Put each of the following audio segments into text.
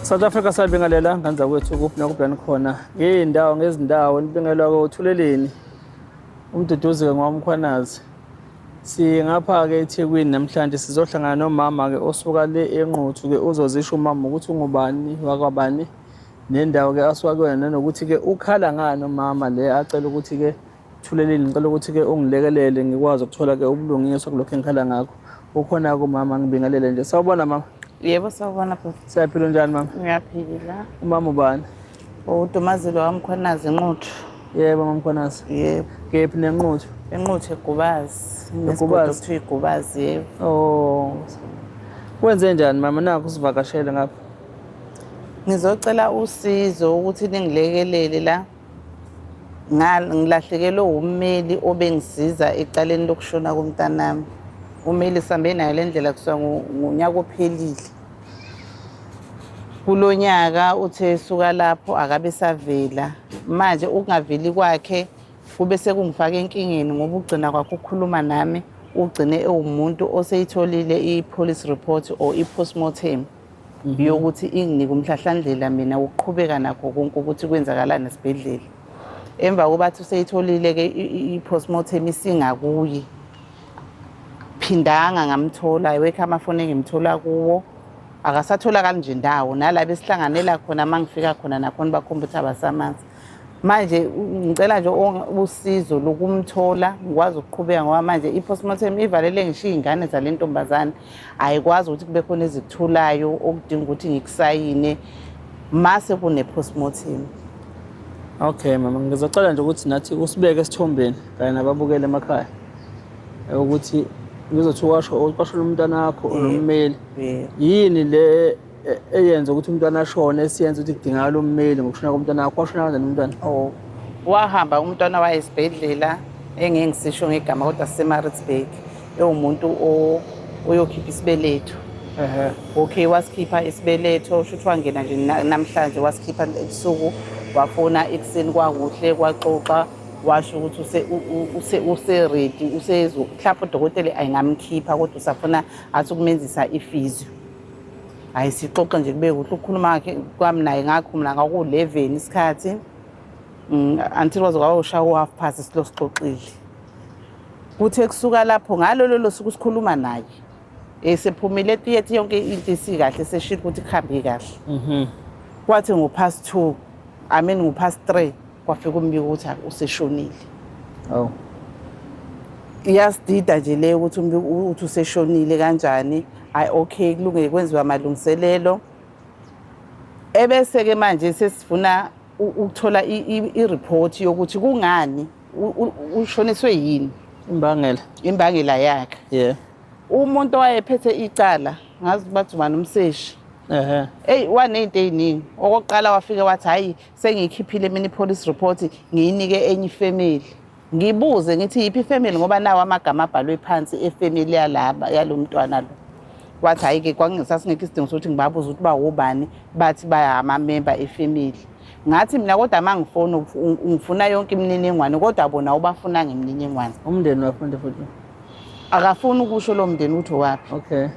South Africa salibingelela ngandza kwethu kuphi nakuphi khona ngey'ndawo ngezindawo nibingelwa uthuleleni umduduzi-ke ngwamkhwanazi. Singapha-ke eThekwini namhlanje sizohlangana nomama-ke osuka le eNquthu-ke uzozisho umama ukuthi ungubani wakwabani nendawo-ke asuka kuyona nanokuthi-ke ukhala ngani umama le acela ukuthi-ke Thuleleni ngicela ukuthi-ke ungilekelele ngikwazi ukuthola-ke ubulungiswa kulokho engikhala ngakho. Ukhona-ke umama ngibingelele nje. Sawubona mama. Yebo sawubona bhuti. Siyaphila njani mama? Ngiyaphila. Umama ubani? UDumazile waMkhwanazi eNquthu. Yebo mama Mkhwanazi. Yebo. Kephi neNquthu? eNquthu eGubazi. eGubazi Kuthiwa iGubazi yebo. Oh. Wenze njani mama nakho usivakashele ngapha? Ngizocela usizo ukuthi ningilekelele la. Ngilahlekelwe ummeli obengisiza ecaleni lokushona komntanami. Ummeli sambe nayo le ndlela kusuka ngonyaka ophelile. Kulonyaka uthe suka lapho akabe savela. Manje ukungaveli kwakhe kube sekungifaka enkingeni ngoba ugcina kwakhe ukukhuluma nami ugcine ewumuntu oseyitholile i-police report or i-postmortem yokuthi inginike umhlahlandlela mina ukuqhubeka nakho konke ukuthi kwenzakalani esibhedlela. Emva kobathi useyitholile-ke i-postmortem isingakuye. Phindanga ngamthola iwekho amafoni engimthola kuwo akasatholakali nje ndawo nala besihlanganela khona mangifika khona nakhona bakhompyutha basamanzi. Manje ngicela nje usizo lokumthola ngikwazi ukuqhubeka ngoba manje i-postmortem ivalele ngisho iy'ngane zale ntombazane ayikwazi ukuthi kube khona ezikuthulayo okudinga ukuthi ngikusayine mase kune-postmortem. Okay mama ngizocela nje ukuthi nathi usibeke esithombeni kanye nababukele emakhaya ukuthi ngizothi uqashela umntwana wakho nommeli yini le eyenza ukuthi umntwana ashone esiyenza ukuthi kudingakala ummeli ngokushona komntwana wakho washona kanjani umntwana? Oh wahamba umntwana waye esibhedlela engeke ngisisho ngegama kodwa sise-Maritzburg ewumuntu oyokhipha isibeletho. Okay wasikhipha isibeletho shuthi wangena nje namhlanje wasikhipha ebusuku wafona ekuseni kwakuhle kwaxoxa washo ukuthi use-ready usezo mhlawumbe udokotela ayingamkhipha kodwa usafuna athi ukumenzisa ifizio. Hayi sixoxe nje kube kuhle ukukhuluma kwami naye ngakhuluma ngaku-11 isikhathi until waze kwawushaya u-half past silo sixoxile. Kuthe kusuka lapho ngalo lolo suku sikhuluma naye sephumile etiyethi yonke into isikahle seshilo ukuthi kuhambe kahle. Kwathi ngo-past 2 ngo-past 3 kwafika umbiko ukuthi useshonile. Oh. Iyasidida nje leyo ukuthi umbiko uthi useshonile kanjani. Hayi okay kulungile kwenziwa amalungiselelo. Ebese-ke manje sesifuna ukuthola i-report yokuthi kungani ushoniswe yini imbangela yakhe. Yeah. Umuntu owayephethe icala ngazi bathi ubani umseshi. Waney'nto ey'ningi. Okokuqala wafike wathi hhayi sengiyikhiphile mina i-police report ngiyinike enye ifemeli. Ngibuze ngithi yiphi ifemeli ngoba nawo amagama abhalwe phansi efemeli yalo mntwana lo. Wathi hhayi-ke kwakungesasingekho isidingo sokuthi ngibabuze ukuthi bawobani bathi bayamamemba efemeli. Ngathi mina kodwa uma ngifona ngifuna yonke imininingwane kodwa bona ubafunanga imininingwane. Umndeni wafunde futhi? Akafuni ukusho lo mndeni ukuthi owaphi. Okay.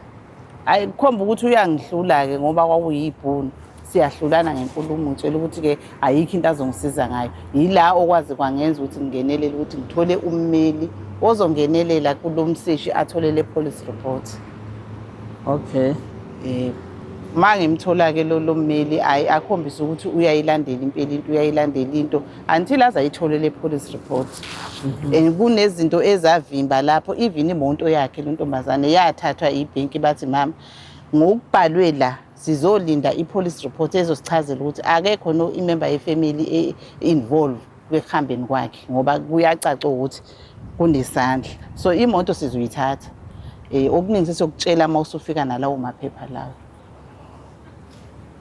Hayi kukhomba ukuthi uyangihlula-ke ngoba kwakuyibhunu siyahlulana ngenkulumo ngitshela ukuthi-ke ayikho into azongisiza ngayo. Yila okwazi kwangenza ukuthi ngingenelele ukuthi ngithole ummeli ozongenelela kulo mseshi athole le police report. Okay. Ma ngimthola-ke lo mmeli akhombisa ukuthi uyayilandela impela into uyayilandela into until azayithole le police report. Kunezinto ezavimba lapho even imoto yakhe le ntombazane yathathwa ibhenki bathi mama ngokubhalwe la sizolinda i-police report ezosichazela ukuthi akekho no imember yefamily involved kwekuhambeni kwakhe ngoba kuyacaca ukuthi kunesandla. So imoto sizoyithatha. Okuningi sesokutshela uma usufika nalawo maphepha lawo.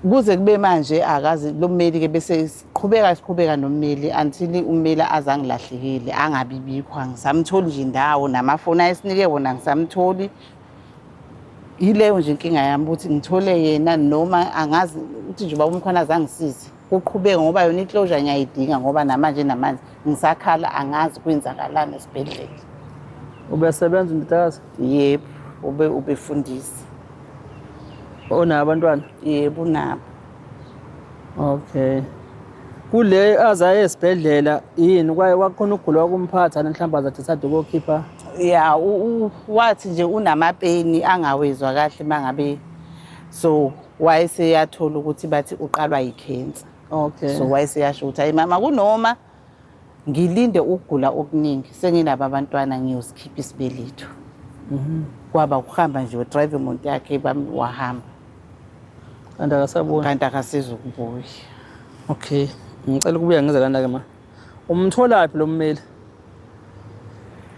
Kuze kube manje akazi lo mmeli-ke bese siqhubeka nommeli until ummeli azangilahlekile angabibikho angisamtholi nje indawo namafoni ayesinike wona ngisamtholi. Yileyo nje inkinga yami ukuthi ngithole yena noma angazi ukuthi nje baba uMkhwanazi angisize kuqhubeka ngoba yona i-closure ngiyayidinga ngoba namanje ngisakhala angazi kwenzakalani esibhedlela. Ubesebenza uMtakazi? Yebo ubefundisa. Unabantwana? Yebo unabo. Okay. Kule azaye esibhedlela yini kwakhona ukugula kumphatha mhlawumbe azathi sathi ukukhipha Ya wathi nje unamapeni angawezwa kahle mangabe so wayeseyathola ukuthi bathi uqalwa yikhensa. okay So wayeseyasho ukuthi hayi mama kunoma ngilinde ukugula okuningi senginabo abantwana ngiyosikhipha isibeletho. Kwaba ukuhamba nje udrive imoto yakhe wahamba. Kanti akasizukubuya. Okay. Ngicela ukubuya ngize kanake ma. Umtholaphi lo mmeli?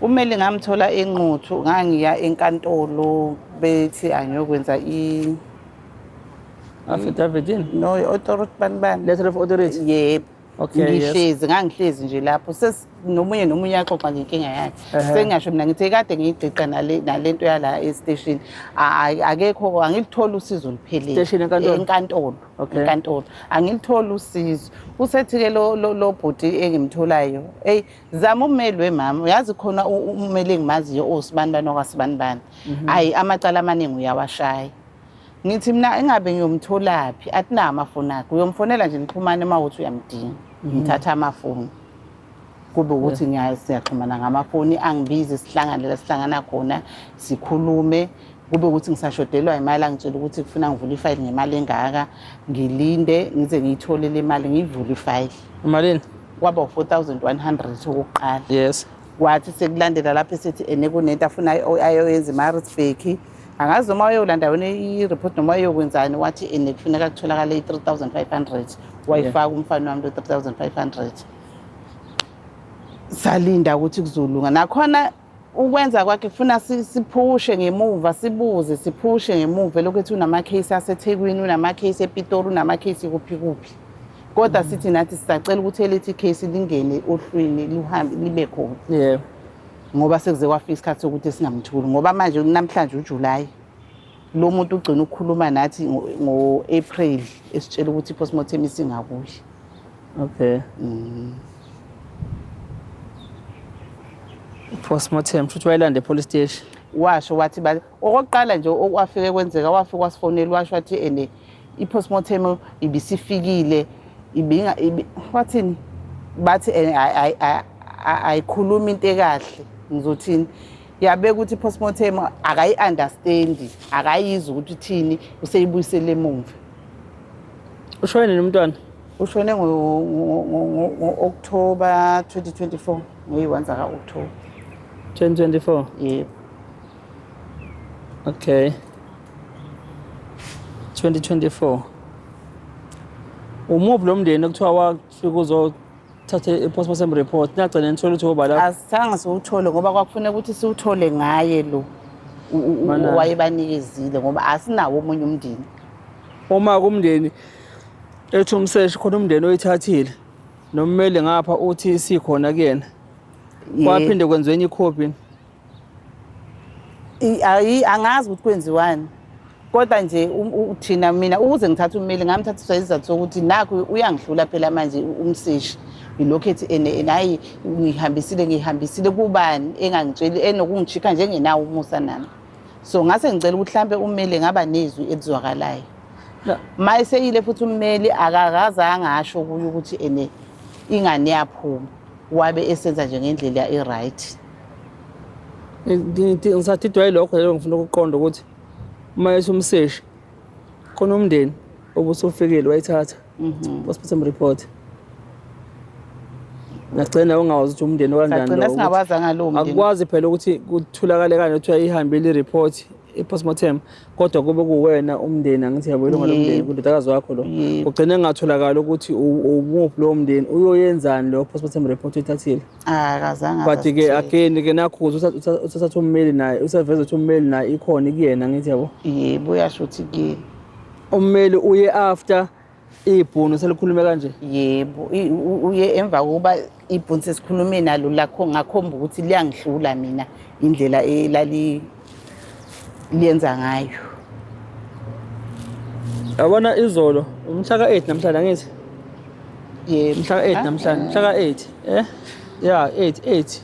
Umeli ngamthola eNquthu ngangiya enkantolo bethi angiyokwenza affidavit no authority bani letter of authority. Yebo. Okay. Ngangihlezi nje lapho nomunye uyaxoxa ngenkinga yakhe. Sengasho mina ngithi kade ngiyiqiqa nalento yala e-station. Akekho angilithola usizo liphelele. Station enkantolo. Enkantolo. Angilithola usizo. Usethi ke lo bhodi engimtholayo, zama ummeli wemama. Uyazi khona ummeli engimaziyo oSibanibani wakwaSibanibani. Hayi amacala amaningi uyawashaya. Ngithi mina engabe ngiyomtholaphi athi na amafoni akhe uyomfonela nje nixhumane mawuthi uyamdinga ngithatha amafoni kube ukuthi siyaxhumana ngamafoni angibize sihlangana khona sikhulume kube ukuthi ngisashodelwa imali angitshela ukuthi kufuna ngivule ifile ngemali engaka ngilinde ngize ngiyithole le mali ngivule ifile Malini kwaba 4100 ukuqala. Yes. Wathi sekulandela lapho esethi kunento afuna ayoyenza eMaritzburg. Angazi noma wayolanda wena i-report noma wayokwenzani wathi kufuneka kutholakala i-3500 wayifaka umfana wami lo-3500 salinda ukuthi kuzolunga nakhona ukwenza kwakhe kufuna siphushe ngemuva siphushe ngemuva lokho unama-case aseThekwini unama-case ePitori unama-case kuphi kodwa sithi nathi sisacela ukuthi elithi case lingene ohlwini luhambe libe khona. Yeah. Ngoba sekuze kwafika isikhathi sokuthi singamthuli ngoba manje namhlanje uJuly lo muntu ugcina ukukhuluma nathi ngo-April esitshela ukuthi i-postmortem isingakuhle. Okay. Postmortem futhi wayelanda epolice station. Washo wathi okokuqala nje okwafike kwenzeka wafika wasifonela washo wathi i-postmortem ibisifikile wathini bathi ayikhuluma into ekahle ngizothini yabe ukuthi i-postmortem akayi-understand akayizi ukuthi uthini useyibuyisele emuva. Ushone nomntwana? Ushone ngo-October 2024 ngoyi-1 zaka-October 2024. Yebo. Okay. 2024. Umuphi lo mndeni okuthiwa wafika uzothatha i-postmortem report nagcina nithola ukuthi obala? Asizange siwuthole ngoba kwakufuneka ukuthi siwuthole ngaye lo wayebanikezile ngoba asinawo omunye umndeni. Uma kumndeni ethi umseshi khona umndeni oyithathile nommeli ngapha uthi sikhona kuyena kwaphinde kwenziwe ikhophi. Angazi ukuthi kwenziwani kodwa nje uthina mina ukuze ngithathe ummeli ngamthathisa izathu sokuthi nakho uyangihlula phela manje umseshi yilokho ethi nayi ngihambisile kubani engangitsheli enokungijika njengenawo umusa nami. So ngase ngicela ukuthi mhlambe ummeli ngaba nezwi elizwakalayo. Mayiseyile futhi ummeli akakazange asho kuye ukuthi ingane yaphuma wabe esenza nje ngendlela e-right. Ngisathidwa yilokho lelo ngifuna ukuqonda ukuthi uma esumseshi khona umndeni obusufikile wayithatha postmortem report. Ngagcina ungawazi ukuthi umndeni okanjani lo. Ngagcina singawazanga lo mndeni. Akwazi phela ukuthi kutholakale kanje kuthiwa ihambile i-report i-postmortem kodwa kube kuwena umndeni angithi yabo ilunga lomndeni kundodakazi wakho lo. Ugcine ngatholakala ukuthi umuphi lo mndeni uyoyenzani lo postmortem report uyithathile. Akazange. But ke again ke nakho uthatha ummeli naye useveza ukuthi ummeli naye ikhona kuyena ngithi yabo. Yebo uyasho ukuthi ke ummeli uye after ibhunu selikhulume kanje. Yebo uye emva kokuba ibhunu sesikhulume nalo lakho ngakhomba ukuthi liyangihlula mina indlela elali liyenza ngayo. Yabona izolo umhla ka8 namhlanje angithi. Yebo Mhla ka8 namhlanje mhla ka8 yeah 8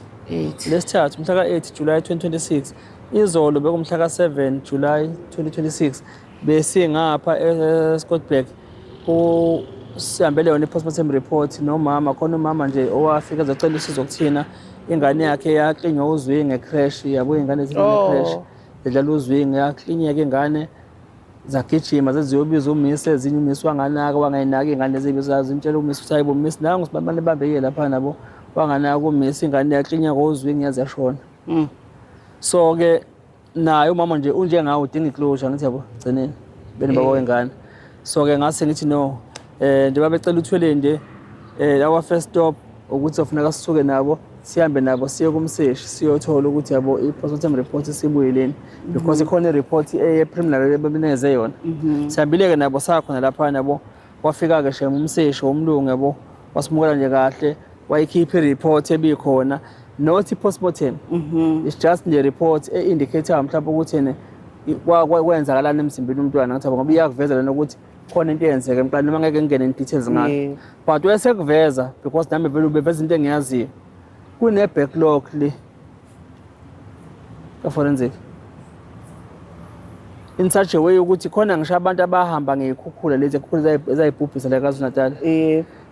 lesithathu mhla ka8 July 2026 izolo bekumhla ka7 July 2026 besingapha eScottburg sihambele yona i-postmortem report nomama, khona umama nje owafika zacela usizo kuthina, ingane yakhe yaklinywa uzwingi nge-crash, yabo iy'ngane zine-crash zidlala uzwingi, yaklinyeka ingane zagijima zeziyobiza umise, ezinye umisi wanganaka, wangayinaki iy'ngane eziy'bizayo, zimtshela umisi ukuthi hayibo umisi nangu sibambane bambekile lapha nabo, wanganaka umisi, ingane yaklinyeka uzwingi yaze yashona. So-ke naye umama nje unjengawe udinga i-closure, ngithi yabo gcineni beni baba wengane. So-ke ngase ngithi no, njengoba becela uthwele nje our first stop ukuthi kufuneka sisuke nabo sihambe nabo siye kumseshi siyothola ukuthi yabo i-postmortem report isibuyeleni, because ikhona i-report ye-preliminary bebeneze yona. Sihambile-ke nabo sakhona lapha nabo, wafika-ke shem umseshi womlungu yabo, wasimukela nje kahle, wayikhipha i-report ebikhona, not i-postmortem. It's just nje report e-indicator mhlawumbe ukuthi kwenzakalani emzimbeni womntwana, ngathi ngoba iyakuveza lana ukuthi khona into eyenzeka emntwana, noma ngeke ngingene in-details ngayo. But wesekuveza because nami vele ubeveza into engiyaziyo, kune-backlog le ka-forensic in such a way ukuthi khona ngisho abantu abahamba ngey'khukhula lezi ey'khukhula ezayibhubhisa la KwaZulu-Natal,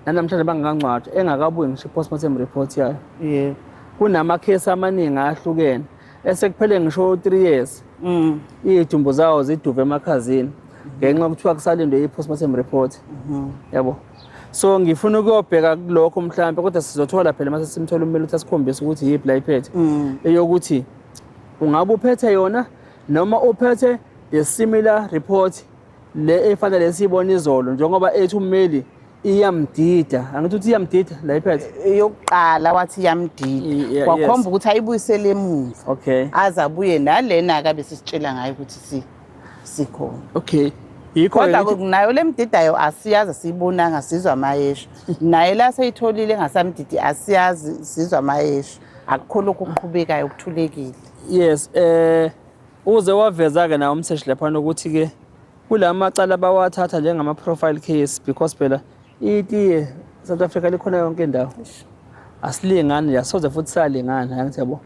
nanamhlanje bangakangcwatshwa engakabuyi ngisho i-postmortem report yayo. Kunamakhesi amaningi ahlukene esekuphele ngisho 3 years iy'dumbu zawo ziduve emakhazini ngenxa yokuthiwa kusalindwe i-postmortem report. Yabo, so ngifuna ukuyobheka kulokho mhlawumbe, kodwa sizothola phela mase simthola ummeli ukuthi asikhombise ukuthi yiphi la iphethe eyokuthi ungabe uphethe yona noma uphethe the similar report le efana lesiyibona izolo, njengoba ethi ummeli iyamdida. Angithi uthi iyamdida la iphethe yokuqala wathi iyamdida, kwakhomba ukuthi ayibuyisele emuva. Okay, azabuye nalena akabe sisitshela ngayo ukuthi sikhona. Okay, yikho kodwa nayo lemdidayo asiyazi, siyibonanga, sizwa amayesha. Naye la seyitholile engasamdidi asiyazi, sizwa amayesha. Akukho lokhu okuqhubekayo okuthulekile. Yes, uze waveza-ke nawo umseshi laphana ukuthi-ke kula macala abawathatha njengama-profile case, because phela itiye South Africa likhona yonke indawo, asilingani nje, asoze futhi salingana. Angithi yabo,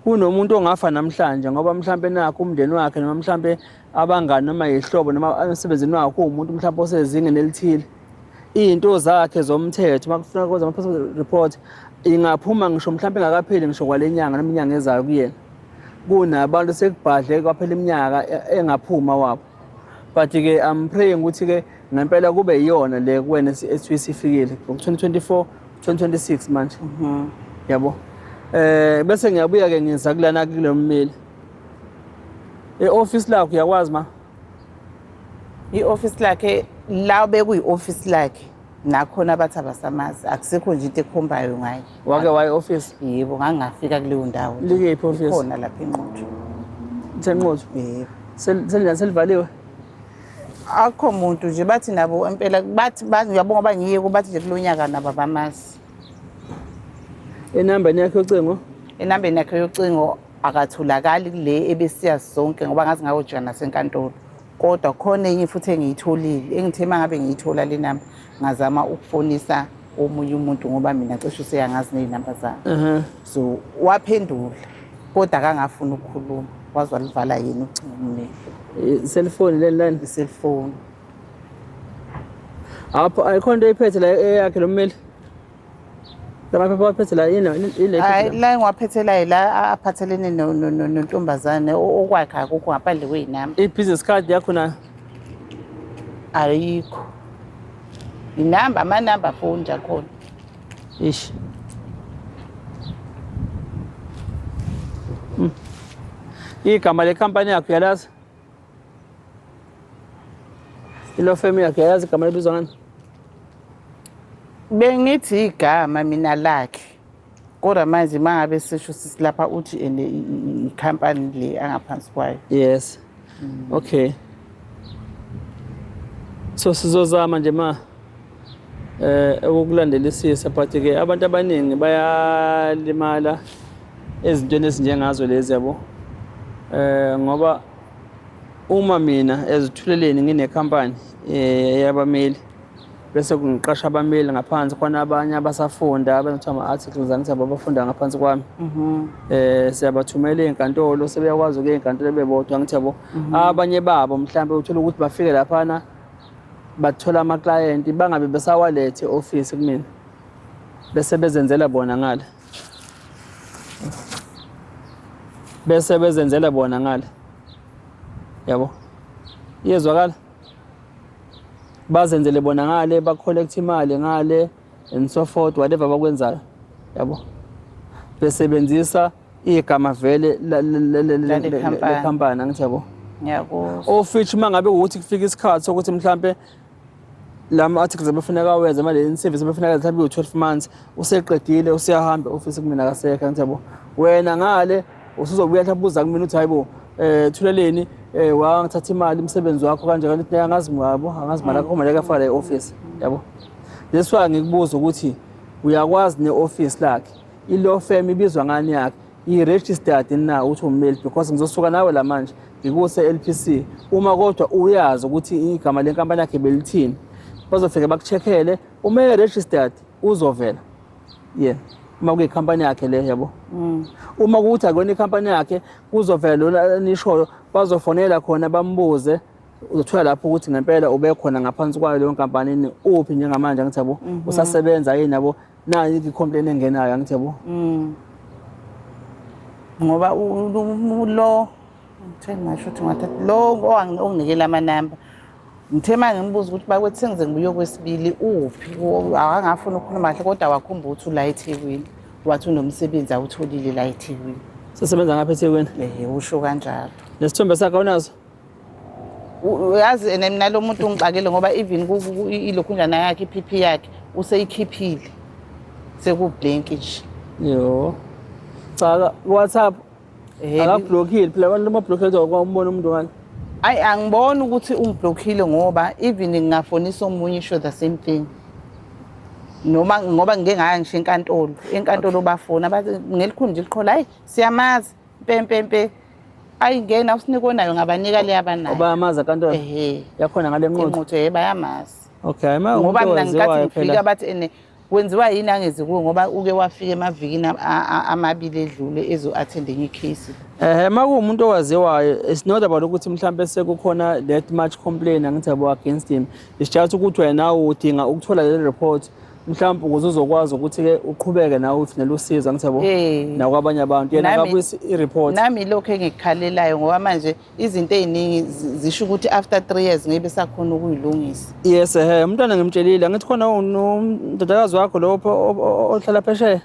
kunomuntu ongafa namhlanje ngoba mhlambe nakho umndeni wakhe noma mhlambe abangani noma yihlobo noma emsebenzini wakhe umuntu mhlambe osezingeni elithile, izinto zakhe zomthetho makufuna kwenza ama-postmortem report ingaphuma ngisho mhlambe engakapheli ngisho kwalenyanga noma inyanga ezayo kuyena. Kunabantu sekubhadle kwaphela iminyaka engaphuma wabo. But-ke I'm praying ukuthi-ke ngempela kube yiyona le kuwena ethiwe isifikile 2024 2026 manje. Yabo, bese ngiyabuya-ke ngiza kulana kulo mmeli e-office lakho, uyakwazi ma? I-office lakhe la bekuyi-office lakhe nakhona abathi abasamazi, akusekho nje into ekhombayo ngayo. Wake waye office? Yebo, ngangafika kuleyo ndawo. Likephi office? Khona lapha eNquthu. Nquthu? Yebo. Selivaliwe? Akho muntu nje, bathi nabo empela bathi uyabonga bangiyeke, bathi nje kulonyaka nabo abamazi. Enambeni yakhe yocingo? Enambeni yakhe yocingo akatholakali kule ebesiyazi zonke ngoba ngazi ngawojana nasenkantolo, kodwa khona enye futhi engiyitholile engithe mangabe ngiyithola le namba ngazama ukufonisa omunye umuntu ngoba mina cishe useyangazi nezinamba zami. So waphendula kodwa akangafuna ukukhuluma, wazwa livala yena ucingo umnene. Cellphone leni? Cellphone. Apho ayikho into iphethe la eyakhe lo mmeli? Lamaphepha waphethe la yini? Hayi, la ngiwaphethela la aphathelene nontombazane okwakhe akukho ngaphandle kwey'namba. I-business card yakho nayo? Ayikho. Inamba, amanamba phone nje akhona. Ish. Igama lekhampani yakho uyalazi? Ilo firm yakho uyayazi igama libizwa ngani? Bengithi igama mina lakhe, kodwa manje mangabe sisho sisilapha uthi ikhampani le angaphansi kwayo. Yes. Okay. So sizozama nje ma ukukulandelisisa, but-ke abantu abaningi bayalimala ezintweni ezinjengazo lezi yabo. Ngoba uma mina ezithuleleni nginekhampani yabameli bese kungiqasha abameli ngaphansi, khona abanye abasafunda abenza ama-articles angithi abafunda ngaphansi kwami. Siyabathumela ey'nkantolo, sebeyakwazi ukuya ey'nkantolo bebodwa, angithi yabo abanye babo mhlawumbe uthola ukuthi bafike laphana bathola ama-client bangabe besawalethe office kumina bese bezenzela bona ngale yabo iyezwakala bazenzele bona ngale ba-collect imali ngale and so forth whatever bakwenzayo yabo besebenzisa igama vele lekhampani angithi yabo of which mangabe ukuthi kufika isikhathi sokuthi mhlambe lama articles abefuneka wenza manje service abefuneka mhlambe u12 months useqedile usiyahamba office kumina akasekho angithi yabo wena ngale usuzobuya mhlawumbe uza kumina uthi hayibo Thuleleni wangithatha imali umsebenzi wakho kanje kanti angazi ngabo angazi mali akho mali akafaka la office yabo leswa ngikubuza ukuthi uyakwazi ne-office lakhe ilo firm ibizwa ngani yakhe i-registered na uthi ummeli because ngizosuka nawe la manje ngikuse LPC uma kodwa uyazi ukuthi igama lenkampani yakhe belithini bazofika bakucheckele uma e-registered uzovela uma kuyikhampani yakhe le yabo uma kuthi akuyona ikhampani yakhe kuzovela lo nishoyo bazofonela khona bambuze uzothola lapho ukuthi ngempela ube khona ngaphansi kwayo leyo nkampani uphi njengamanje angithi yabo usasebenza yini yabo nayi i-complaint engenayo angithi yabo ngoba lo ngitheni ngisho ukuthi ngathatha lo onginikela amanamba ngithe manje ngibuza ukuthi bakwethi sengize ngibuye kwesibili uphi akangafuna ukukhuluma kahle kodwa wakhumba ukuthi ula eThekwini wathi unomsebenzi awutholile la eThekwini sesebenza ngapha eThekwini usho kanjalo lesithombe sakhe awunazo uyazi mina lo muntu ungixakele ngoba even ilokhunjana yakhe iPP yakhe useyikhiphile sekublank nje cha WhatsApp akablockile phela abantu abablockile kwambona umuntu ngani ayi angiboni ukuthi ungiblockile ngoba even ngingafonisa omunye isho the same thing noma ngoba ngike ngaya ngisho enkantolo bafona bathi ngelikhunje liqhola hayi siyamazi mpempe ayingena usiniko nayo ngabanika le abanayo bayamazi enkantolo yakhona ngale nqotho bayamazi okay ngoba mina ngikathi ngifika bathi kwenziwa yini angezi kuwe ngoba uke wafika emavikini amabili edlule ezo-attend enye icase makuwumuntu owaziwayo it's not about ukuthi mhlawumbe sekukhona that much complaint angithi abo against him it's just ukuthi wena udinga ukuthola le report mhlawumbe ukuze uzokwazi ukuthi-ke uqhubeke nawe ufinele usizo angithi yabo nakwabanye abantu yena akabuyisa i-report nami lokho engikukhalelayo ngoba manje izinto ey'ningi zisho ukuthi after 3 years ngeke sakhona ukuyilungisa yes umntwana ngimtshelile angithi khona umdodakazi wakho lopho ohlala phesheya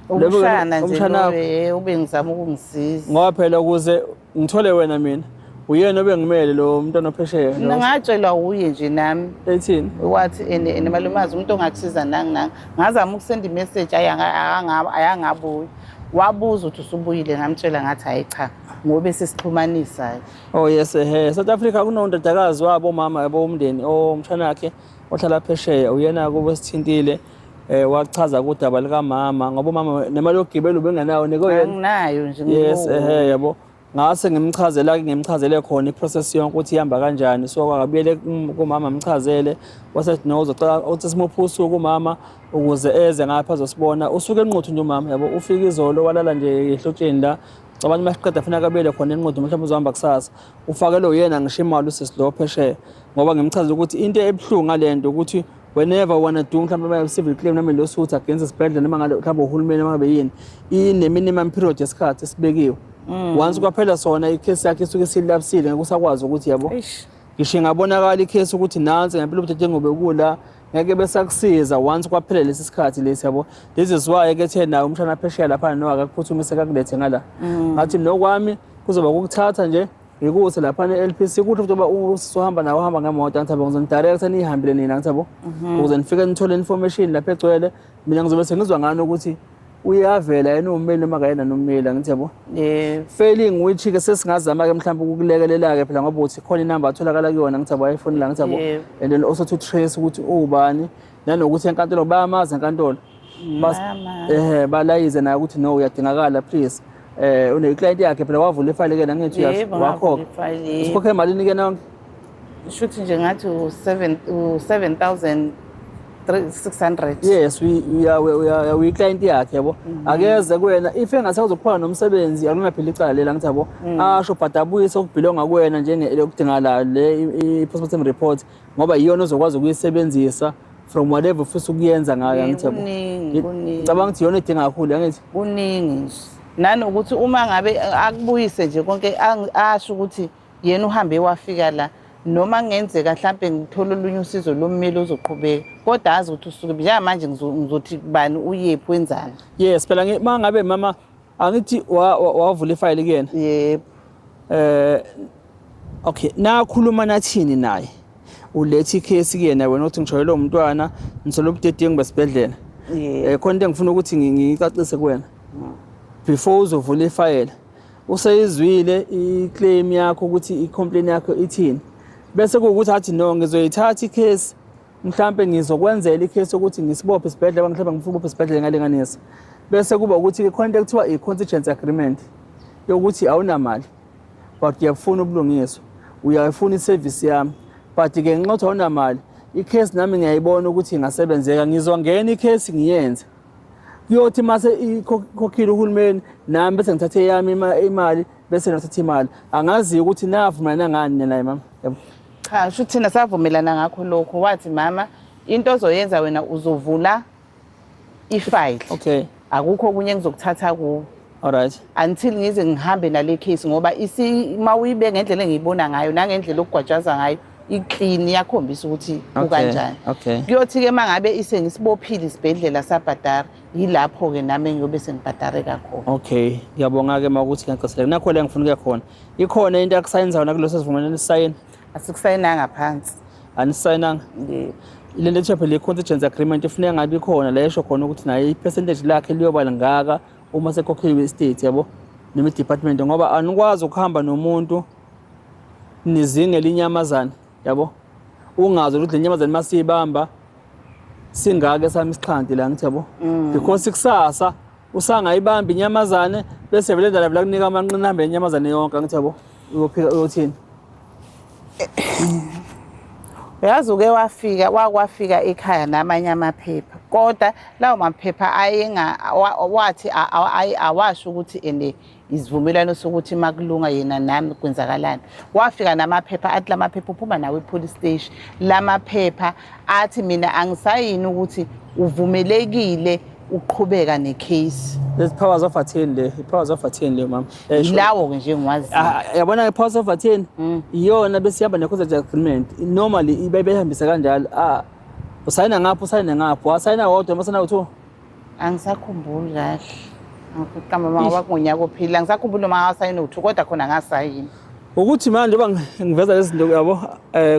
umshana nje ube ngizama ukungisiza ngoba phela ukuze ngithole wena mina uyena obengimele lo mntwana ophesheya ngatshelwa uye nje nami ethini wathi malumazi umuntu ongakusiza nangina ngazama ukusenda imessage ayangabuyi wabuza ukuthi usubuyile ngamtshela ngathi hayi cha ngoba sesixhumanisa yes South Africa kunondodakazi wabo mama yabo umndeni omshana wakhe ohlala phesheya uyena kubo sithintile wachaza kudaba lika mama ngoba mama nemali yokugibela ubengenayo nikoyena nginayo nje yes yabo ngase ngimchazele khona iprocess yonke ukuthi ihamba kanjani so akabiyele kumama mchazele wasethi no uzocela uthi simuphe usuku umama ukuze eze ngapha azosibona usuke enquthu nje umama yabo ufika izolo walala nje ehlotsheni la cabanga masiqeda funa akabele khona enquthu mhlawumbe uzohamba kusasa ufakele uyena ngisho imali usesilowo phesheya ngoba ngimchazela ukuthi into ebhlungu ngalento ukuthi whenever wanna do mhlawumbe civil claim noma lo suit against isibhedlela noma ngale mhlawumbe uhulumeni noma ngabe yini ine minimum period yesikhathi esibekiwe once kwaphela sona icase yakhe isuke silapsile ngekusakwazi ukuthi yabo ngisho ngabonakala icase ukuthi nansi ngempela ubuthe ngobe kula ngeke besakusiza once kwaphela lesi sikhathi lesi yabo this is why ke the nayo umshana phesheya lapha no akakuphuthumise kakulethe ngala ngathi nokwami kuzoba ukuthatha nje ngikuthi lapha ne-LPC kuthi futhi usohamba nawo uhamba ngemoto ngithabe ngizonidirect nihambile nina ngithabo ukuze nifike nithole information lapha egcwele mina ngizobe sengizwa ngani ukuthi uyavela yena ummeli noma kayena nommeli angithi yabo failing which ke sesingazama ke mhlawumbe ukulekelela ke phela ngoba uthi khona inamba atholakala kuyona ngithi yabo iPhone la ngithi yabo and then also to trace ukuthi ubani nanokuthi enkantolo bayamazi enkantolo balayize nayo ukuthi no uyadingakala please une client yakhe phela wavula ifile ke nangithi wakhokha usikhokhe imali nike nonke shuthi nje ngathi u7,300 600. Yes, we client yakhe yabo. Akeze kuwena if engathi uzophana nomsebenzi akungapheli icala lela ngithi yabo. Asho but abuyise okubhilonga kuwena njenge lokudingala le postmortem report ngoba iyona ozokwazi ukuyisebenzisa from whatever ufisa ukuyenza ngayo ngithi yabo. Ngicabanga ukuthi iyona edinga kakhulu angithi. Kuningi nje. Nanokuthi uma ngabe akubuyise nje konke asho ukuthi yena uhambe wafika la noma ngenzeka mhlambe ngithola olunye usizo lommeli ozoqhubeka kodwa azi ukuthi usuke njengamanje ngizothi kubani uyephi wenzani. Yes phela mangabe mama angithi wavula ifile kuyena. Yebo. Okay nakhuluma nathini naye ulethe icase kuyena wena uthi ngishayelwe umntwana nisolo budedengu besibedlela. Khona into engifuna ukuthi ngicacise kuwena before uzovula ifile usayizwile iclaim yakho ukuthi icomplaint yakho ithini bese kuukuthi athi no ngizoyithatha icase mhlambe ngizokwenzela icase ukuthi ngisibophe isibedlela mhlambe ngifuna ubophe isibedlela ngalenganisa bese kuba ukuthi khona ekuthiwa i-contingency agreement yokuthi awunamali but uyafuna ubulungiswa uyafuna iservice yami but ke nginqotha awunamali icase nami ngiyayibona ukuthi ingasebenzeka ngizongena icase ngiyenze kuyothi mase ikhokhile uhulumeni nami bese ngithathe yami imali bese ngithatha imali angazi ukuthi navumelana ngani naye mama yebo. Cha sho thina savumelana ngakho lokho wathi mama into ozoyenza wena uzovula ifile. Okay. Akukho okunye ngizokuthatha kuwo. Alright. Until ngize ngihambe nale case ngoba mawuyibe ngendlela engiyibona ngayo nangendlela okugwajaza ngayo iclean yakhombisa ukuthi ukanjani. Okay. Kuyothi ke mangabe isengisibophile isibedlela sabhadara yilapho ke nami ngiyobe sengibhadare kakhona. Okay. Ngiyabonga ke makuthi ngiyacaseleka nakho la ngifuna ukuya khona. Ikhona into akusayinzayo nakuloso sivumelwano nisayini? Asikusayinanga phansi. Anisayinanga? Yebo. Ile nto phela i-contingency agreement ifuneka ngabe ikhona la esho khona ukuthi naye i-percentage lakhe liyoba ngaka uma sekhokhiwe estate yabo noma i-department ngoba anikwazi ukuhamba nomuntu nizinge linyamazana yabo ungazi ukuthi lenyamazana masibamba singake sami isiqhandi la ngithi yabo because ikusasa usangayibamba inyamazane bese vele ndala vela kunika amanqinamba enyamazane yonke ngithi yabo uyophika uyothini. Uyazi uke wakwafika ekhaya namanye amaphepha kodwa lawo maphepha wathi awasho ukuthi ene isivumelwano sokuthi makulunga yena nami kwenzakalani wafika namaphepha athi lamaphepha uphuma nawe epolice station lamaphepha athi mina angisayini ukuthi uvumelekile uqhubeka necase. There's powers of attorney le powers of attorney le mama lawo ke nje ngiwazi yabona i powers of attorney iyona bese yaba ne-contract agreement normally ibehambisa kanjalo usayina ngapho wasayina wodwa masana utho angisakhumbuli kahle ngikuqamba mangaba ngonyaka ophila ngisakhumbula uma wasayina utho kodwa khona ngasayini ukuthi manje njengoba ngiveza lezi zinto yabo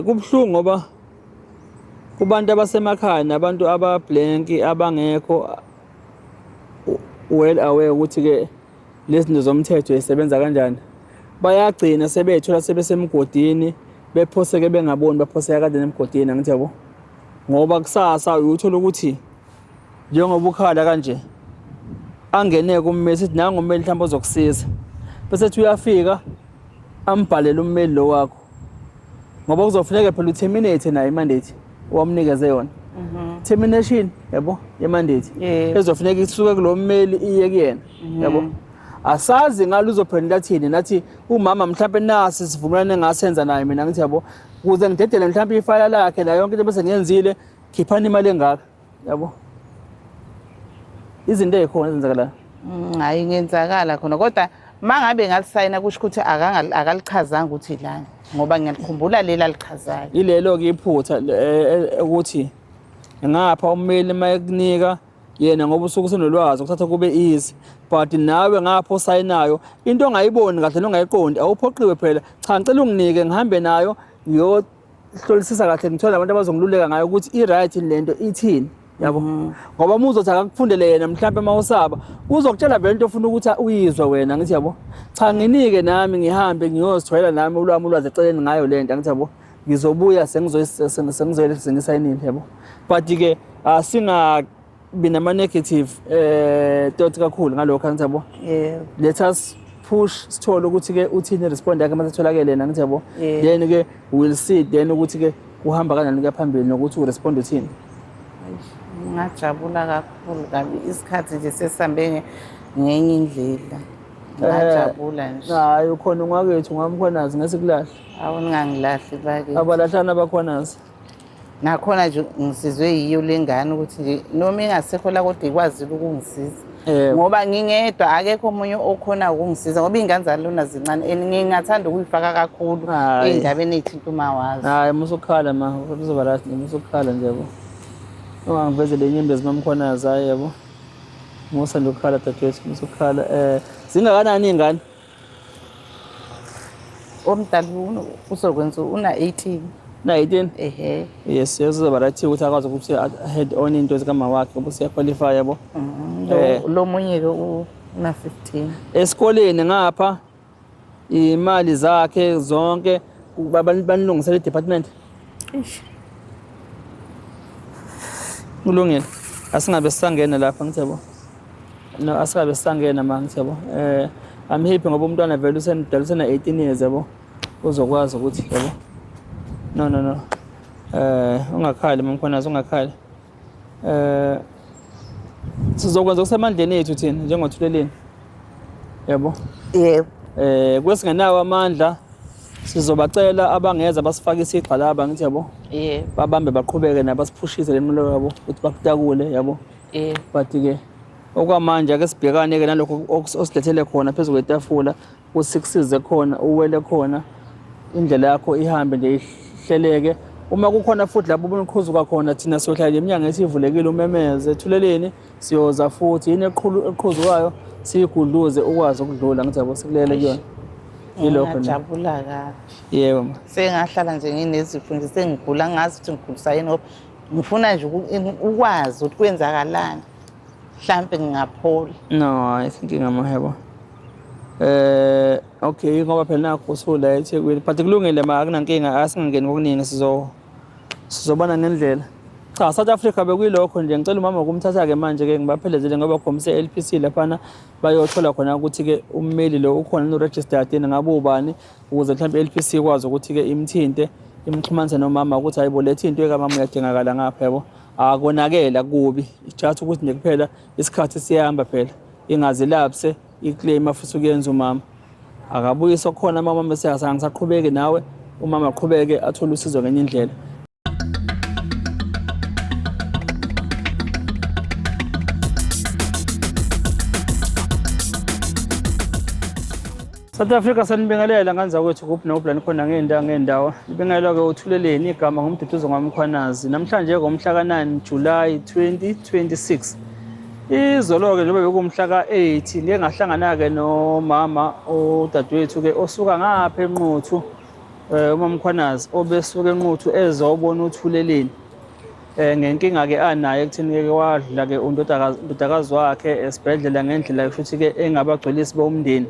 kubhlungu ngoba kubantu abasemakhaya nabantu abablank abangekho well aware ukuthi ke lezi zinto zomthetho isebenza kanjani bayagcina sebethola sebesemgodini bephoseke bengaboni baphoseka kade nemgodini ngithi yabo ngoba kusasa uyuthola ukuthi njengoba ukhala kanje angene kummeli sithi nangu ummeli mhlawumbe ozokusiza bese ethi uyafika ambhalele ummeli lo wakho ngoba kuzofuneka phela uterminate naye imandate wamnikeze yona termination yabo yemandate ezofuneka isuke kulommeli iye kuyena yabo asazi ngalo uzophendula thini nathi umama mhlawumbe nasi sivumelane ngasenza naye mina ngithi yabo ukuze ngidedele mhlawumbe ifile lakhe la yonke into bese ngiyenzile khiphani imali engaka yabo izinto ezikhona ezenzakala hayi ngenzakala khona kodwa mangabe ngalisayina kusho ukuthi akalichazanga ukuthi lana ngoba ngiyalikhumbula lela lichazayo ilelo ke iphutha ukuthi ngapha ummeli mayekunika yena ngoba usuku senolwazi ukuthatha kube easy but nawe ngapha osayinayo into ongayiboni kahle nongayiqondi awuphoqiwe phela cha ngicela unginike ngihambe nayo ngiyohlolisisa kahle ngithola abantu abazongiluleka ngayo ukuthi i-right lento ithini yabo ngoba umuzothi akakufundele yena mhlawumbe mawusaba uzokutshela vele into ofuna ukuthi uyizwe wena ngithi yabo cha nginike nami ngihambe ngiyozithwala nami ulwazi eceleni ngayo lento ngithi yabo ngizobuya sengizoyele sengisayinile yabo but ke asingabi nama negative thought kakhulu ngalokho ngithi yabo let us push sithole ukuthi ke uthini respond yakhe mase tholakele yena ngithi yabo then ke we'll see then ukuthi ke uhamba kanjani ke phambili nokuthi urespond uthini. ngajabula kakhulu kabi isikhathi nje sesihambe ngenye indlela ngajabula nje hayi ukhona ungwakethu ngwamkhwanazi ngesikulahle awu ningangilahli bakithi abalahlana abakhwanazi nakhona nje ngisizwe yiyo lengane ukuthi nje noma ingasekho la kodwa ikwazile ukungisiza ngoba ngingedwa akekho omunye okhona ukungisiza ngoba iy'ngane zalona zincane and ngingathanda ukuyifaka kakhulu ey'ndabeni ey'thinta umawazi hayi musukhala ma kuzoba right musukhala nje yabo ungangivezele inyembezi mamkhwanazi hayi yabo musa nje ukukhala dadewethu musukhala zingakanani iy'ngane omdala uzokwenza una-18 na-18 ehe yes uzoba right ukuthi akwazi ukuthi head on into zikama wakhe ngoba usiyaqualify yabo lo munye-ke una-15 esikoleni ngapha imali zakhe zonke banilungisela i-department kulungile asingabe sisangena lapha ngithi yabo no asingabe sisangena ma ngithi yabo I'm happy ngoba umntwana vele usenidala usena 18 years yabo uzokwazi ukuthi yabo no ungakhali mamkhwanazi ungakhali sizokwenza kusemandleni ethu thina njengothuleleni yabo yebo kwesingenawo amandla sizobacela abangeza basifake isigxa laba ngithi yabo yebo babambe baqhubeke nabasiphushise lemilo yabo ukuthi bakutakule yabo yebo but-ke okwamanje ake sibhekane-ke nalokho osilethele khona phezu kwetafula kusikusize khona uwele khona indlela yakho ihambe nje ihleleke uma kukhona futhi lapho ubuniqhuzuka khona thina siyohlala iminyango esivulekile umemeze Thuleleni siyoza futhi yini eqhuzukayo siyigudluze ukwazi ukudlula ngithi yabo sikulele kuyona yilokho ngajabula kabi yebo ma sengahlala nje nginezifo nje sengigula ngazi ukuthi ngigulisa yini ngoba ngifuna nje ukwazi ukuthi kwenzakalani mhlampe ngingaphola no I think ngamahebo okay ngoba phela nakho usula eThekwini but kulungile ma akunankinga asingangeni ngokuningi sizobona nendlela cha South Africa bekuyilokho nje ngicela umama ukumthatha ke manje ke ngibaphelezele ngoba khomise LPC laphana bayothola khona ukuthi ke ummeli lo ukhona no registered yena ngabe ubani ukuze mhlawumbe LPC ikwazi ukuthi ke imthinte imxhumanise nomama ukuthi hayibo lethi into ekamama uyadingakala ngapha yabo akonakela kubi just ukuthi nje kuphela isikhathi siyahamba phela ingazi lapse iclaim afisa ukuyenza umama akabuyiswa khona mama bese ngisaqhubeke nawe umama aqhubeke athole usizo ngenye indlela South Africa sanibingelela nganza kwethu kuphi noplani khona ngeendawo ibingelwa ke uThuleleni igama ngumduduzo ngwamkhwanazi namhlanje ngomhla ka9 July 2026 izolo ke njengoba bekumhla ka8 ngeke ngahlangana ke nomama udadewethu ke osuka ngapha eNquthu umamkhwanazi obesuka eNquthu ezobona uThuleleni ngenkinga ke anayo ekuthini ke wadla ke undodakazi wakhe esibhedlela ngendlela futhi ke engabagcwelisi bomndeni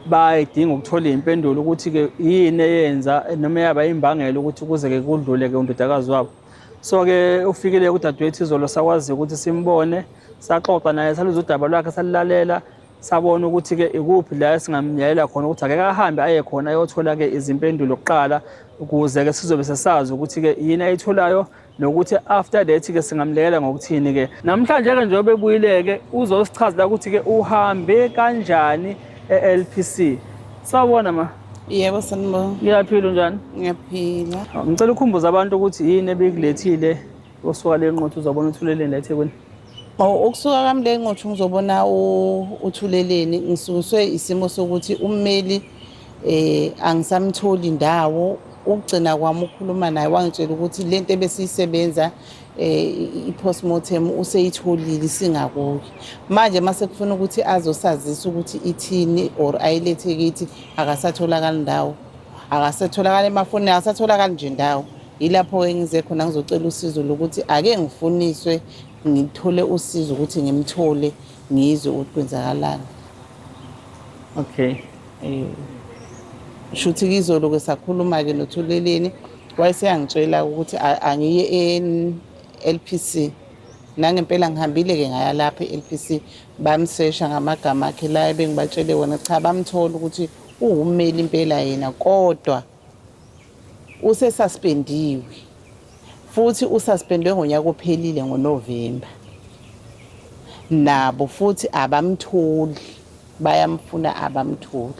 bayidinga ukuthola impendulo ukuthi ke yini eyenza noma yaba imbangela ukuthi kuze ke kudlule ke undodakazi wabo so ke ufikile udadewethu izolo sakwazi ukuthi simbone saxoxa naye saluza udaba lwakhe salilalela sabona ukuthi ke ikuphi la singamyalela khona ukuthi ake ahambe aye khona ayothola ke izimpendulo kuqala ukuze ke sizobe sesazi ukuthi ke yini ayitholayo nokuthi after that ke singamlekelela ngokuthini ke namhlanje ke njengoba ebuyile ke uzosichazela ukuthi ke uhambe kanjani eLPC sawubona ma yebo sanibona ngiyaphila njani ngiyaphila ngicela ukhumbuza abantu ukuthi yini ebekulethile osuka le Nquthu uzobona uThuleleni la eThekwini ukusuka kwami le Nquthu ngizobona uThuleleni ngisukiswe isimo sokuthi ummeli angisamtholi indawo ukugcina kwami ukukhuluma naye wangitshela ukuthi lento ebesiyisebenza i-postmortem useyitholile singakuyo manje mase kufuna ukuthi azosazisa ukuthi ithini or ayilethe kithi akasatholakala indawo akasatholakala emafonini akasatholakala nje indawo ilapho engize khona ngizocela usizo lokuthi ake ngifuniswe ngithole usizo ukuthi ngimthole ngizwe ukuthi kwenzakalani okay shuthi kizolo ke sakhuluma ke noThuleleni wayeseyangitshela ukuthi angiye LPC nangempela ngihambile ke ngaya lapha eLPC bamsesha ngamagama akhe la bengibatshele wona cha bamthola ukuthi uwummeli impela yena kodwa usesuspendiwe futhi ususpendwe ngonyaka ophelile ngoNovember. Nabo futhi abamtholi, bayamfuna abamtholi.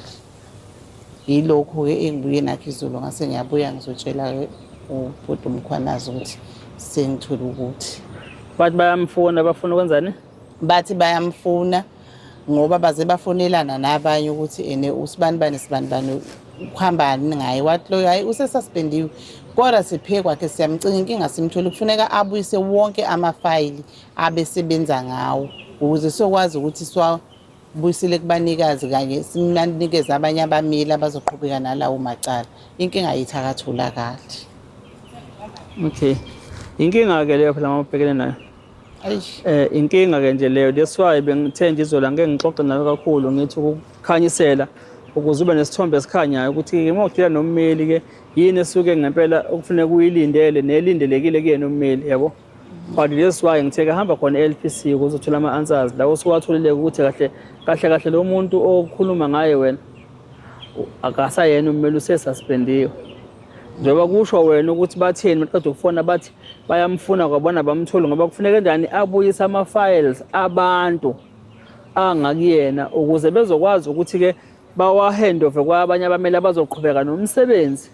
Yilokho-ke engibuye nakho izolo ngase ngiyabuya ngizotshela-ke ubhuti uMkhwanazi ukuthi sengithole ukuthi. Bathi bayamfuna, bafuna ukwenzani? Bathi bayamfuna ngoba baze bafonelana nabanye ukuthi usibani ukuhambani ngaye. Wathi lo hayi usesuspendiwe. Kodwa siphe kwakhe siyamcinga inkinga simthole kufuneka abuyise wonke amafayili abesebenza ngawo ukuze sokwazi ukuthi buyisile kubanikazi kanye simnanikeze abanye abameli abazoqhubeka nalawo macala. Inkinga yithi akatholakali. Okay. Inkinga-ke leyo phela mabhekene nayo. Eish. Inkinga-ke nje leyo. That's why bengithe nje izolo ngeke ngixoxe nawe kakhulu ngithi ukukhanyisela ukuze ube nesithombe esikhanyayo ukuthi-ke uma udila nommeli-ke yini esuke ngempela okufuneka uyilindele nelindelekile kuyena ummeli yabo. But that's why ngithe hamba khona e-LPC ukuze uthola ama-answers lawo osuwatholile ukuthi kahle lo muntu okhuluma ngaye wena akasayena ummeli usesuspendiwe. Njengoba kusho wena ukuthi batheni maqeda ukufona bathi bayamfuna kwabona bamtholi ngoba kufuneka njani abuyise ama-files abantu angakuyena ukuze bezokwazi ukuthi-ke bawa-handover kwabanye abameli abazoqhubeka nomsebenzi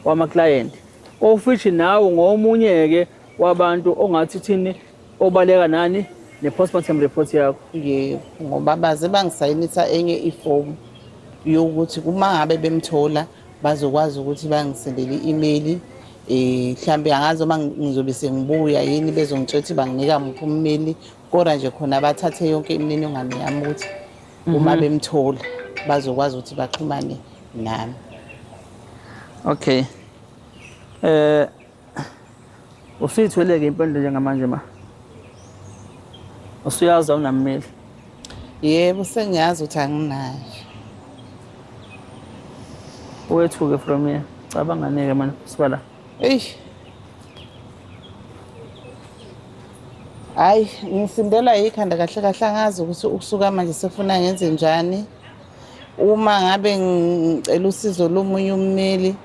wama-client. Of which nawe ngomunye-ke wabantu ongathi thini obaleka nani ne-postmortem report yakho. Yebo, ngoba baze bangisayinisa enye ifomu yokuthi uma ngabe bemthola bazokwazi ukuthi bangisendele i-email mhlambe angazi uma ngizobe sengibuya yini bezongitshela ukuthi banginika muphi ummeli kodwa nje khona bathathe yonke imininingwane yami ukuthi uma bemthola bazokwazi ukuthi baxhumane nami. Okay. Usuyithwele-ke impendulo njengamanje ma? Usuyazi awunammeli? Yebo, sengiyazi ukuthi anginayo. Wethu-ke from here. Cabanga-ke manje suka la. Eish. Hayi, ngisindelwa yikhanda kahle kahle angazi ukuthi ukusuka manje sefuna ngenze njani. Uma ngabe ngicela usizo lomunye ummeli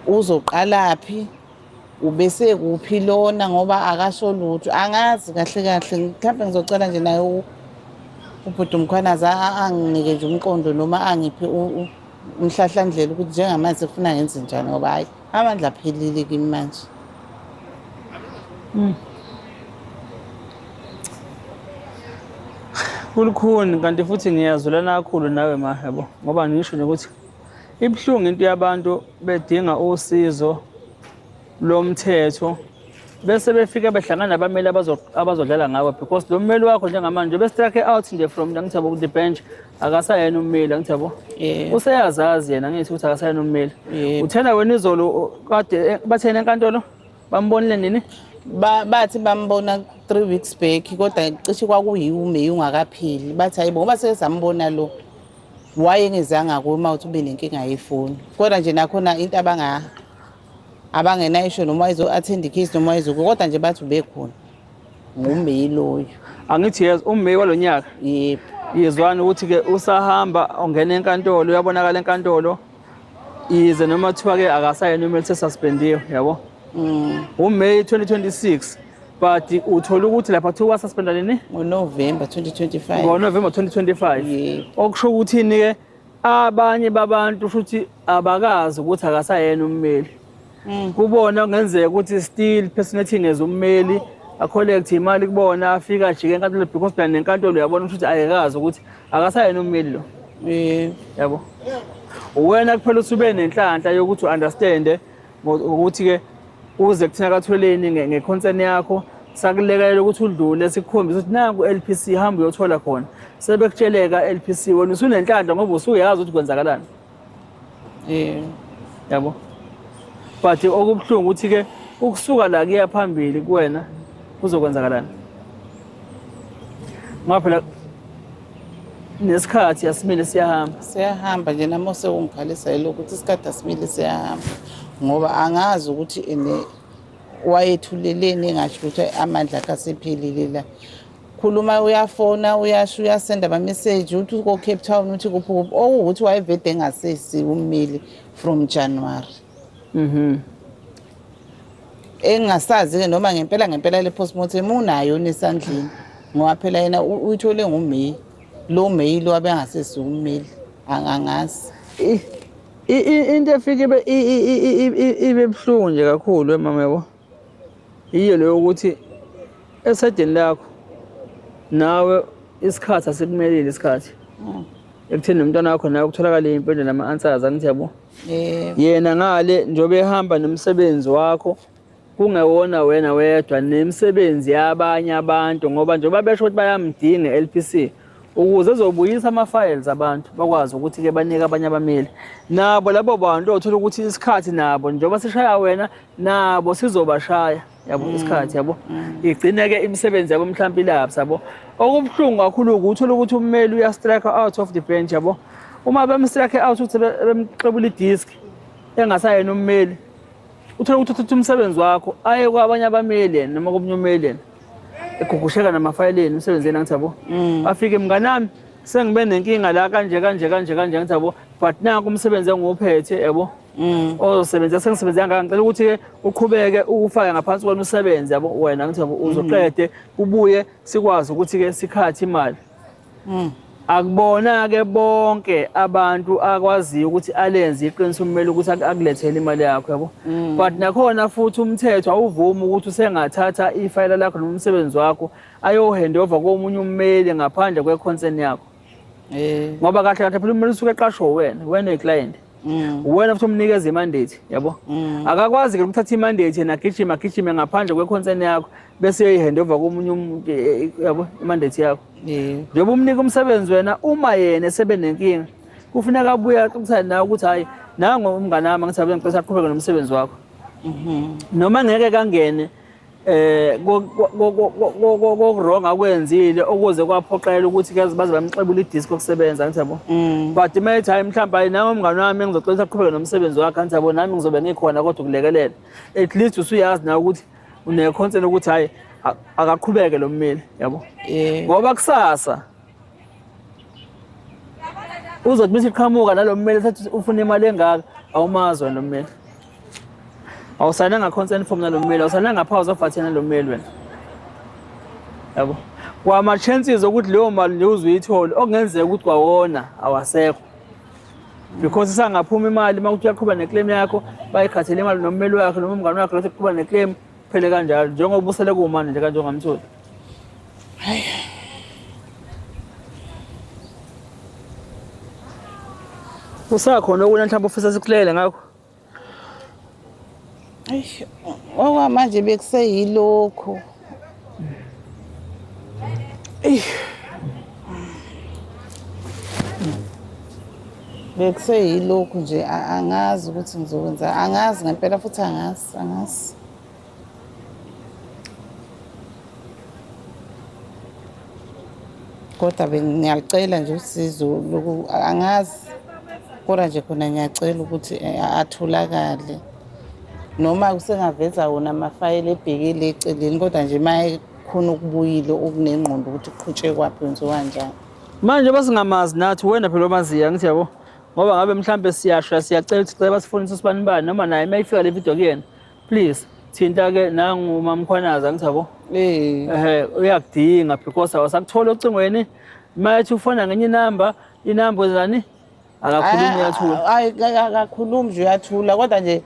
uzoqalaphi ubese kuphi lona ngoba akasho lutho angazi kahle kahle mhlawumbe ngizocela nje naye ubhuti uMkhwanazi anginike nje umqondo noma angiphe umhlahlandlela ukuthi njengamanje sefuna ngenze njani ngoba hayi amandla aphelile kimi manje. Kulukhuni kanti futhi ngiyazwelana kakhulu nawe ma yabo ngoba ngisho nje ukuthi ibhlungu into yabantu bedinga usizo lomthetho bese befika behlangana nabameli abazodlala ngabo because lo mmeli wakho njengamanje bese out nje from la ngithabo the bench akasayena ummeli ngithabo useyazazi yena ngithi ukuthi akasayena ummeli. Uthena wena izolo kade bathena enkantolo bambonile nini? Bathi bambona 3 weeks back kodwa cishe kwakuyiuMeyi ungakapheli bathi hayibo ngoba sesambona lo wayengezanga kuma uthi ube nenkinga yefoni kodwa nje nakhona into abangenayisho noma izo-attend case noma izoku kodwa nje bathi ubekhona nguMeyi loyo. Angithi yes uMeyi walonyaka. Yebo. Yezwana ukuthi-ke usahamba ongena enkantolo uyabonakala enkantolo ize noma kuthiwa-ke akasayena ummeli sesuspendiwe yabo. uMeyi 2026 but uthola ukuthi lapha kuthiwa wasuspenda nini? NgoNovember 2025. NgoNovember 2025. Yebo. Okusho ukuthi-ke abanye babantu futhi abakazi ukuthi akasayena ummeli. Kubona kungenzeka ukuthi still personating as ummeli a-collect imali kubona afika ajike enkantolo because plan nenkantolo uyabona ukuthi ayekazi ukuthi akasayena ummeli lo. Yabo. Wena kuphela usube nenhlanhla yokuthi understand ukuthi-ke uze kuthina katholeni ngeconcern yakho sakulekelela ukuthi udlule sikukhombisa ukuthi nangu LPC hamba uyothola khona sebekutsheleka LPC wena usunenhlanhla ngoba usuyazi ukuthi kwenzakalani. Yabo. But okubhlungu ukuthi-ke ukusuka la kuya phambili kuwena kuzokwenzakalani ngoba phela nesikhathi asimile siyahamba nje nami usewungikhalisa ukuthi isikhathi asimile siyahamba ngoba angazi ukuthi wayethuleleni engasho ukuthi amandla akasephelile la khuluma uyafona uyasho uyasenda ama-message uthi uko Cape Town uthi kuphi ukuthi wayevede engasesiwe ummeli from January. engingasazi-ke noma ngempela le postmortem unayo esandleni ngoba phela yena uyithole nguMeyi. Lo Meyi lo abengasesi ummeli angazi. Into efike ibe buhlungu nje kakhulu mama yabo. Yiyo leyo ukuthi esedeni lakho nawe isikhathi asikumelile isikhathi. Ekutheni umntwana wakho nawe kutholakala impendulo nama-answers angithi yabo. Yena ngale njobe ehamba nomsebenzi wakho kungewona wena wedwa nemisebenzi yabanye abantu ngoba njengoba besho ukuthi bayamdinga e-LPC ukuze ezobuyisa ama-files abantu bakwazi ukuthi-ke banike abanye abameli nabo labo bantu othola ukuthi isikhathi nabo njengoba sishaya wena nabo sizobashaya yabo isikhathi yabo igcine-ke imisebenzi yabo mhlawumbe ilapse yabo. Okubuhlungu kakhulu ukuthola ukuthi ummeli uyastrike out of the bench yabo. Uma bemstrike out ukuthi bemxebula idisk engasayena ummeli uthola ukuthi uthatha umsebenzi wakho aye kwabanye abameli noma komunye ummeli egugusheka namafayileni umsebenzeni angithi yabo. Afike mnganami sengibe nenkinga la kanje ngithi yabo but nanku umsebenzi engiwuphethe yabo. Osebenza sengisebenzisa ngicela ukuthi-ke uqhubeke ufake ngaphansi kwena usebenze yabo wena ngithi yabo uzoqede ubuye sikwazi ukuthi-ke sikhathe imali. Akubona-ke bonke abantu akwaziyo ukuthi alenze iqiniso ummeli ukuthi akulethele imali yakho yabo. But nakhona futhi umthetho awuvumi ukuthi usengathatha ifayela lakho noma umsebenzi wakho ayohand over komunye ummeli ngaphandle kwe-concern yakho. Ngoba kahle phela ummeli usuke eqashwe wena iclient. Wena futhi umnikeza imandate yabo. Akakwazi-ke ukuthatha imandate yena agijime ngaphandle kwe-concern yakho bese uyoyi-hand over komunye umuntu yabo imandate yakho. Njengoba umnika umsebenzi wena uma yena esebe nenkinga kufuneka abuye axoxisane nawe ukuthi hayi nangu umngane wami ngithi ngicela aqhubeke nomsebenzi wakho. Noma ngeke kangene kokuronga akwenzile ukuze kwaphoqela ukuthi-ke baze bamxebula idisk yokusebenza ngithi yabo. But mayithi hayi mhlawumbe hayi nangu umngane wami engizocela aqhubeke nomsebenzi wakho ngithi yabo nami ngizobe ngikhona kodwa ukulekelela. At least usuyazi nawe ukuthi une-concern ukuthi hayi akaqhubeke lo mmeli yabo. Ngoba kusasa uzothi bese iqhamuka nalo mmeli ethi ufuna imali engaka awumazi wena lo mmeli. Awusananga consent form nalo mmeli awusananga pause of attend nalo mmeli wena yabo. Kwama chances ukuthi leyo mali leyo uzuyithola okungenzeka ukuthi kwawona awasekho because isangaphuma imali makuthi uyaqhubeka neclaim yakho bayikhathele imali nommeli wakhe noma umngane wakhe lothi uqhubeka neclaim phele kanjalo njengoba usele kumanje nje kanje ongamtholi. Hayi. Usakhona ukuna mhlawumbe ufisa sikulele ngakho. Okwamanje bekuseyilokho. Bekuseyilokho nje angazi ukuthi ngizokwenza angazi ngempela futhi angazi. Kodwa ngiyacela nje usizo angazi kodwa nje khona ngiyacela ukuthi atholakale noma kusengaveza wona amafayile ebhekile eceleni kodwa nje maye khona ukubuyile okunengqondo ukuthi kuqhutshwe kwaphi kwenziwa kanjani. Manje basingamazi nathi wena phela omaziya ngithi yabo ngoba ngabe mhlambe siyashaya siyacela ukuthi cela basifonise sibani bani noma naye mayifika le video kuyena please thinta-ke nangu mamkhwanaza ngithi yabo. Uyakudinga because awasakuthola ocingweni mayethi ufona ngenye inamba wenzani akakhulumi uyathula. Hayi akakhulumi nje uyathula kodwa nje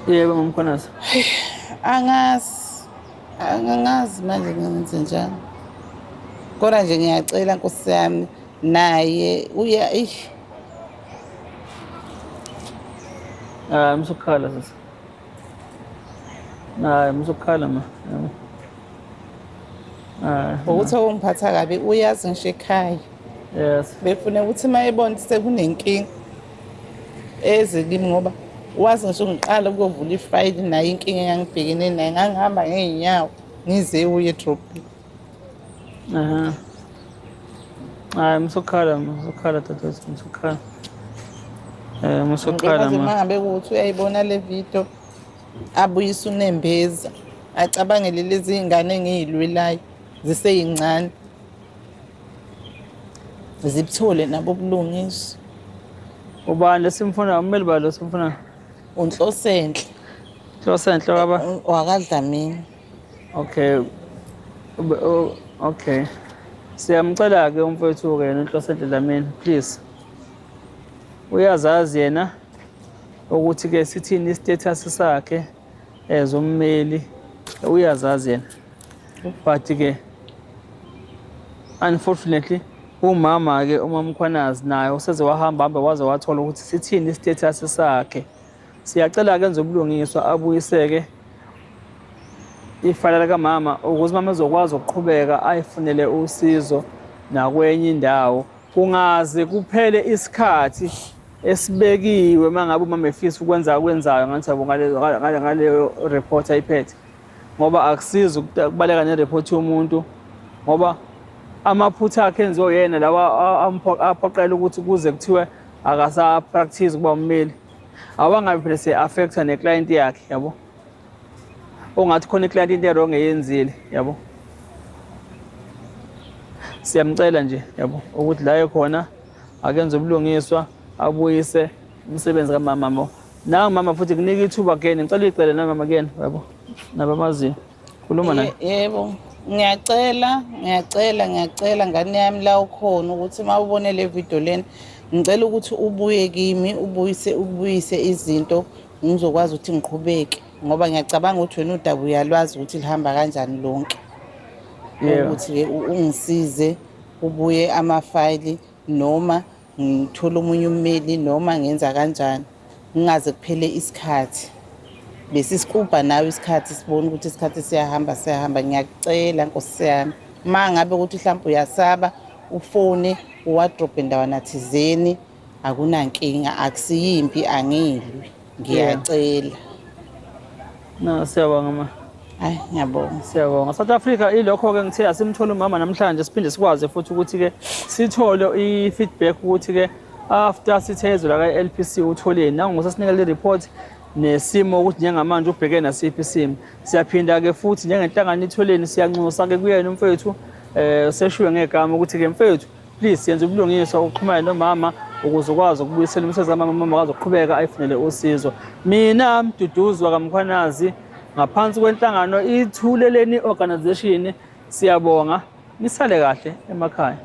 yebo mamkhwanaza. Angazi manje ngenze njani kodwa nje ngiyacela Nkosi yami naye uya Msukhala sasa. Msukhala ma. Ukuthi ongiphatha kabi uyazi ngisho ekhaya. Yes. Befuna ukuthi mayebona sekunenkinga eze kimi ngoba wazi ngisho ngiqala ukuvula ifayili nayo inkinga engangibhekene nayo ngangihamba ngeenyawo ngize uye edrop. Msukhala tathathi msukhala. Msukhala ma. Mangabe ukuthi uyayibona le video abuyisa unembeza acabangele lezi ingane engiyilwelayo ziseyincane zibuthole nabo ubulungiswa. Ubani lesimfuna ummeli balo lesimfuna? Unhlosenhle. Hlosenhle baba. WakaDlamini. Okay. Okay. Siyamcela ke umfowethu ke uNhlosenhle Dlamini, please. Uyazazi yena ukuthi ke sithini status sakhe ummeli. Uyazazi yena. But ke unfortunately umama ke uMamkhwanazi naye useze wahamba waze wathola ukuthi sithini status sakhe. Siyacela ke enze ubulungiswa abuyiseke ifayela kamama ukuze mama ezokwazi ukuqhubeka ayifunele usizo nakwenye indawo. Kungaze kuphele isikhathi esibekiwe mangabe umama efisa ukwenza akwenzayo ngathi yabo ngale report ayiphethe. Ngoba akusizi ukubaleka nereport yomuntu ngoba amaphutha akhe enziwe yena lawa aphoqela ukuthi kuze kuthiwe akasa practice kuba ummeli. Awangabe phela se-affecta ne-client yakhe yabo. Ongathi khona i-client into wrong eyenzile yabo. Siyamcela nje yabo ukuthi la ekhona akenze ubulungiswa abuyise umsebenzi kamama. Mama futhi kunika ithuba again ngicela icele namama again yabo nabamazi khuluma naye. Yebo ngiyacela ngane yami la ukhona ukuthi mawubone le video leni ngicela ukuthi ubuye kimi ubuyise izinto ngizokwazi ukuthi ngiqhubeke ngoba ngiyacabanga ukuthi wena udaba uyalwazi ukuthi lihamba kanjani lonke. Ukuthi ke ungisize ubuye amafayili noma ngithola omunye ummeli noma ngenza kanjani ngingaze kuphele isikhathi. Bese sikubha nawe isikhathi sibone ukuthi isikhathi siyahamba ngiyacela Nkosi yami. Mangabe ukuthi mhlawumbe uyasaba ufone uwadrope ndawana thizeni akunankinga akusiyimpi angilwi ngiyacela. Na siyabonga ma. Hayi ngiyabonga. Siyabonga. South Africa ilokho ke ngithe asimthola umama namhlanje siphinde sikwazi futhi ukuthi ke sithole i-feedback ukuthi ke after sithezwe la ka-LPC utholeni nangokusasinika le report nesimo ukuthi njengamanje ubheke nasiphi isimo. Siyaphinda ke futhi njengenhlangano itholeni siyanxusa ke kuyena umfowethu seshiwe ngegama ukuthi ke mfowethu please yenza ubulungiswa uxhumane nomama ukuze ukwazi ukubuyisela umsebenzi kamama akwazi ukuqhubeka ayifunele usizo. Mina Mduduzi wakamkhwanazi ngaphansi kwenhlangano Ithuleleni Organization siyabonga nisale kahle emakhaya.